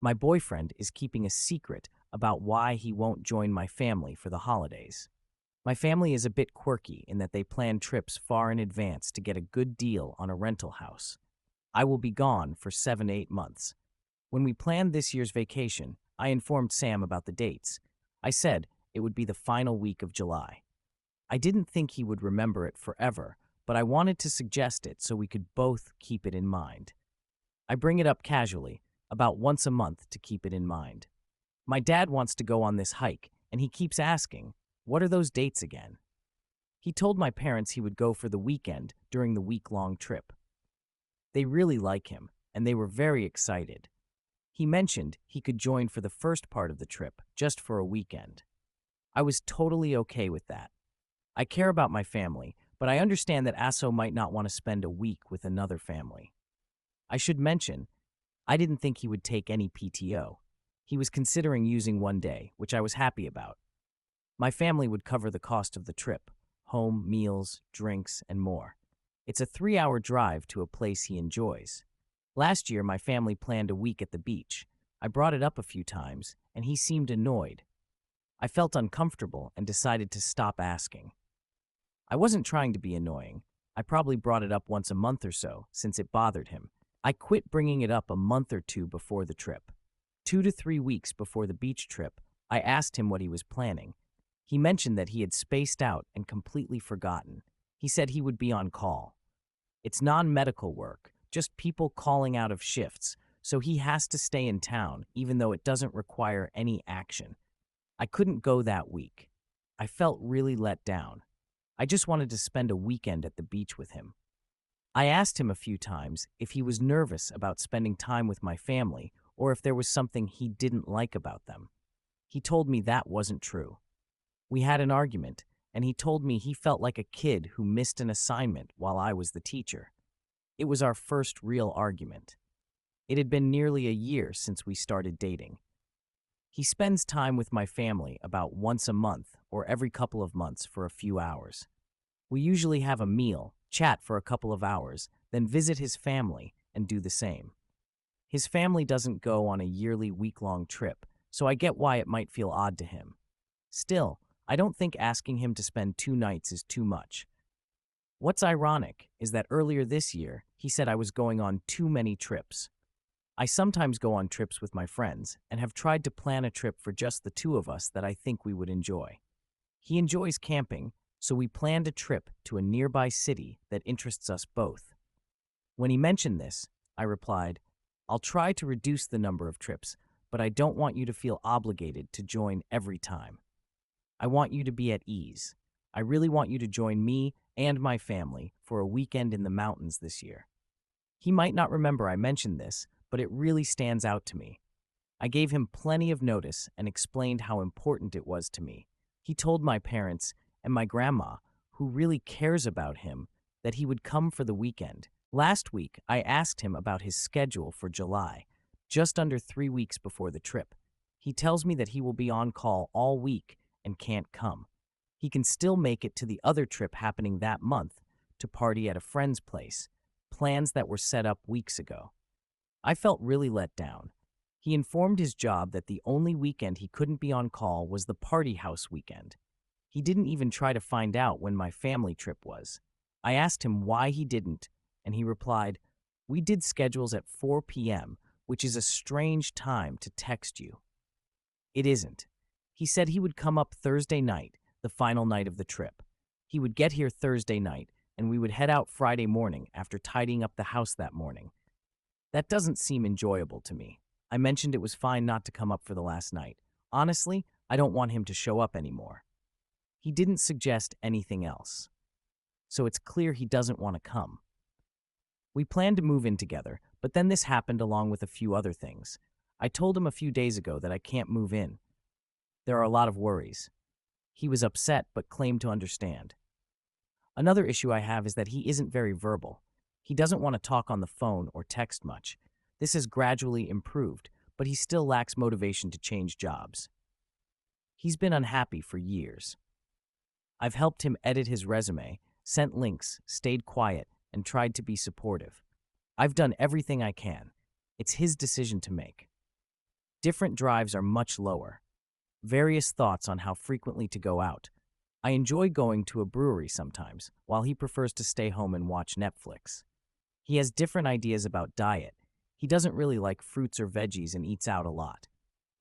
My boyfriend is keeping a secret about why he won't join my family for the holidays. My family is a bit quirky in that they plan trips far in advance to get a good deal on a rental house. I will be gone for 7 to 8 months. When we planned this year's vacation, I informed Sam about the dates. I said it would be the final week of July. I didn't think he would remember it forever, but I wanted to suggest it so we could both keep it in mind. I bring it up casually, about once a month to keep it in mind. My dad wants to go on this hike, and he keeps asking, "What are those dates again?" He told my parents he would go for the weekend during the week-long trip. They really like him, and they were very excited. He mentioned he could join for the first part of the trip, just for a weekend. I was totally okay with that. I care about my family, but I understand that Asso might not want to spend a week with another family. I should mention, I didn't think he would take any PTO. He was considering using one day, which I was happy about. My family would cover the cost of the trip: home, meals, drinks, and more. It's a 3-hour drive to a place he enjoys. Last year, my family planned a week at the beach. I brought it up a few times, and he seemed annoyed. I felt uncomfortable and decided to stop asking. I wasn't trying to be annoying. I probably brought it up once a month or so, since it bothered him. I quit bringing it up a month or two before the trip. 2 to 3 weeks before the beach trip, I asked him what he was planning. He mentioned that he had spaced out and completely forgotten. He said he would be on call. It's non-medical work, just people calling out of shifts, so he has to stay in town, even though it doesn't require any action. I couldn't go that week. I felt really let down. I just wanted to spend a weekend at the beach with him. I asked him a few times if he was nervous about spending time with my family or if there was something he didn't like about them. He told me that wasn't true. We had an argument, and he told me he felt like a kid who missed an assignment while I was the teacher. It was our first real argument. It had been nearly a year since we started dating. He spends time with my family about once a month or every couple of months for a few hours. We usually have a meal, chat for a couple of hours, then visit his family and do the same. His family doesn't go on a yearly week-long trip, so I get why it might feel odd to him. Still, I don't think asking him to spend 2 nights is too much. What's ironic is that earlier this year, he said I was going on too many trips. I sometimes go on trips with my friends and have tried to plan a trip for just the two of us that I think we would enjoy. He enjoys camping, so we planned a trip to a nearby city that interests us both. When he mentioned this, I replied, "I'll try to reduce the number of trips, but I don't want you to feel obligated to join every time. I want you to be at ease. I really want you to join me and my family for a weekend in the mountains this year." He might not remember I mentioned this, but it really stands out to me. I gave him plenty of notice and explained how important it was to me. He told my parents and my grandma, who really cares about him, that he would come for the weekend. Last week, I asked him about his schedule for July, just under 3 weeks before the trip. He tells me that he will be on call all week and can't come. He can still make it to the other trip happening that month to party at a friend's place, plans that were set up weeks ago. I felt really let down. He informed his job that the only weekend he couldn't be on call was the party house weekend. He didn't even try to find out when my family trip was. I asked him why he didn't, and he replied, "We did schedules at 4 p.m., which is a strange time to text you." It isn't. He said he would come up Thursday night, the final night of the trip. He would get here Thursday night, and we would head out Friday morning after tidying up the house that morning. That doesn't seem enjoyable to me. I mentioned it was fine not to come up for the last night. Honestly, I don't want him to show up anymore. He didn't suggest anything else, so it's clear he doesn't want to come. We planned to move in together, but then this happened along with a few other things. I told him a few days ago that I can't move in. There are a lot of worries. He was upset but claimed to understand. Another issue I have is that he isn't very verbal. He doesn't want to talk on the phone or text much. This has gradually improved, but he still lacks motivation to change jobs. He's been unhappy for years. I've helped him edit his resume, sent links, stayed quiet, and tried to be supportive. I've done everything I can. It's his decision to make. Different drives are much lower. Various thoughts on how frequently to go out. I enjoy going to a brewery sometimes, while he prefers to stay home and watch Netflix. He has different ideas about diet. He doesn't really like fruits or veggies and eats out a lot.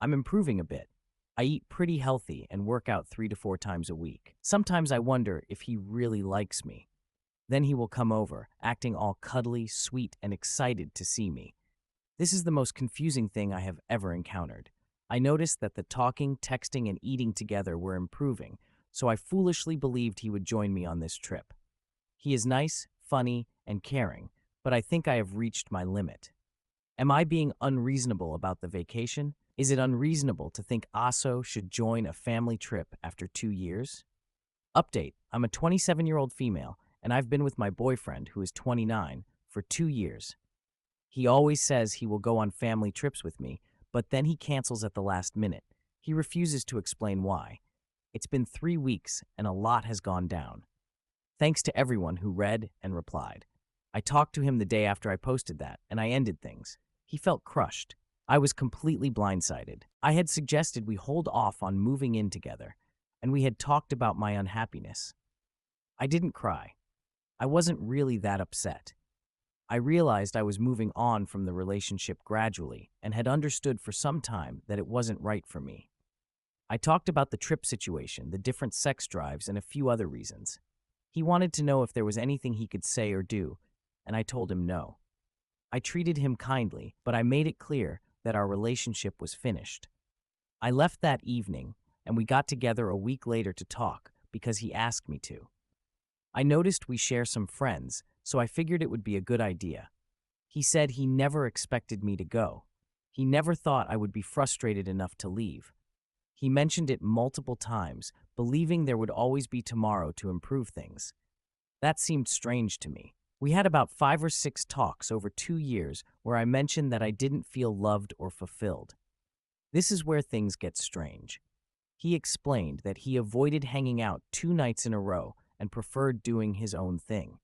I'm improving a bit. I eat pretty healthy and work out 3 to 4 times a week. Sometimes I wonder if he really likes me. Then he will come over, acting all cuddly, sweet, and excited to see me. This is the most confusing thing I have ever encountered. I noticed that the talking, texting, and eating together were improving, so I foolishly believed he would join me on this trip. He is nice, funny, and caring, but I think I have reached my limit. Am I being unreasonable about the vacation? Is it unreasonable to think Aso should join a family trip after 2 years? Update: I'm a 27-year-old female, and I've been with my boyfriend, who is 29, for 2 years. He always says he will go on family trips with me, but then he cancels at the last minute. He refuses to explain why. It's been 3 weeks, and a lot has gone down. Thanks to everyone who read and replied. I talked to him the day after I posted that, and I ended things. He felt crushed. I was completely blindsided. I had suggested we hold off on moving in together, and we had talked about my unhappiness. I didn't cry. I wasn't really that upset. I realized I was moving on from the relationship gradually and had understood for some time that it wasn't right for me. I talked about the trip situation, the different sex drives, and a few other reasons. He wanted to know if there was anything he could say or do, and I told him no. I treated him kindly, but I made it clear that our relationship was finished. I left that evening, and we got together a week later to talk because he asked me to. I noticed we share some friends, so I figured it would be a good idea. He said he never expected me to go. He never thought I would be frustrated enough to leave. He mentioned it multiple times, believing there would always be tomorrow to improve things. That seemed strange to me. We had about 5 or 6 talks over 2 years where I mentioned that I didn't feel loved or fulfilled. This is where things get strange. He explained that he avoided hanging out 2 nights in a row and preferred doing his own thing.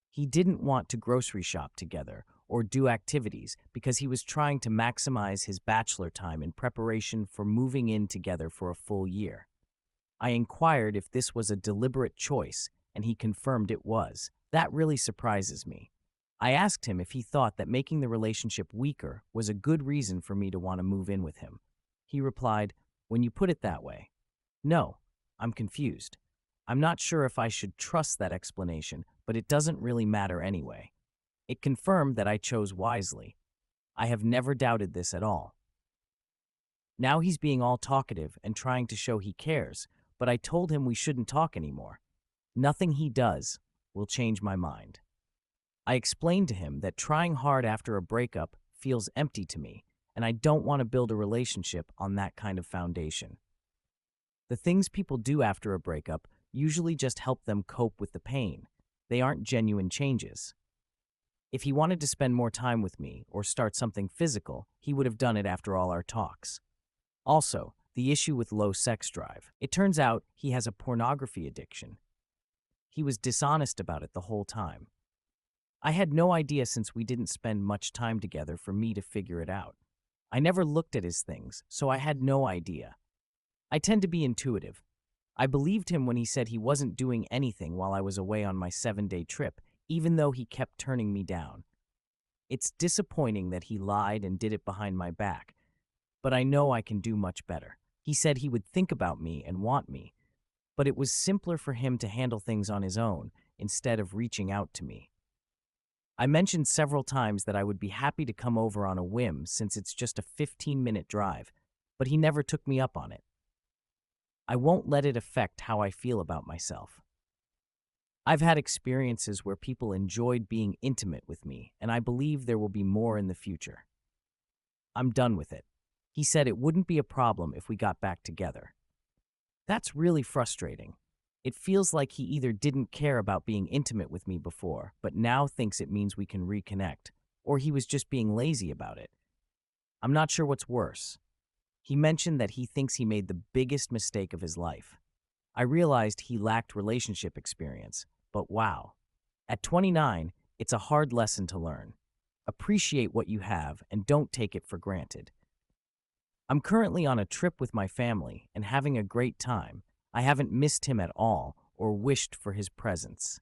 He didn't want to grocery shop together or do activities because he was trying to maximize his bachelor time in preparation for moving in together for a full year. I inquired if this was a deliberate choice, and he confirmed it was. That really surprises me. I asked him if he thought that making the relationship weaker was a good reason for me to want to move in with him. He replied, "When you put it that way, no, I'm confused. I'm not sure if I should trust that explanation, but it doesn't really matter anyway." It confirmed that I chose wisely. I have never doubted this at all. Now he's being all talkative and trying to show he cares, but I told him we shouldn't talk anymore. Nothing he does will change my mind. I explained to him that trying hard after a breakup feels empty to me, and I don't want to build a relationship on that kind of foundation. The things people do after a breakup usually just help them cope with the pain. They aren't genuine changes. If he wanted to spend more time with me or start something physical, he would have done it after all our talks. Also, the issue with low sex drive. It turns out he has a pornography addiction. He was dishonest about it the whole time. I had no idea since we didn't spend much time together for me to figure it out. I never looked at his things, so I had no idea. I tend to be intuitive. I believed him when he said he wasn't doing anything while I was away on my 7-day trip, even though he kept turning me down. It's disappointing that he lied and did it behind my back, but I know I can do much better. He said he would think about me and want me, but it was simpler for him to handle things on his own instead of reaching out to me. I mentioned several times that I would be happy to come over on a whim since it's just a 15-minute drive, but he never took me up on it. I won't let it affect how I feel about myself. I've had experiences where people enjoyed being intimate with me, and I believe there will be more in the future. I'm done with it. He said it wouldn't be a problem if we got back together. That's really frustrating. It feels like he either didn't care about being intimate with me before, but now thinks it means we can reconnect, or he was just being lazy about it. I'm not sure what's worse. He mentioned that he thinks he made the biggest mistake of his life. I realized he lacked relationship experience, but wow. At 29, it's a hard lesson to learn. Appreciate what you have and don't take it for granted. I'm currently on a trip with my family and having a great time. I haven't missed him at all or wished for his presence.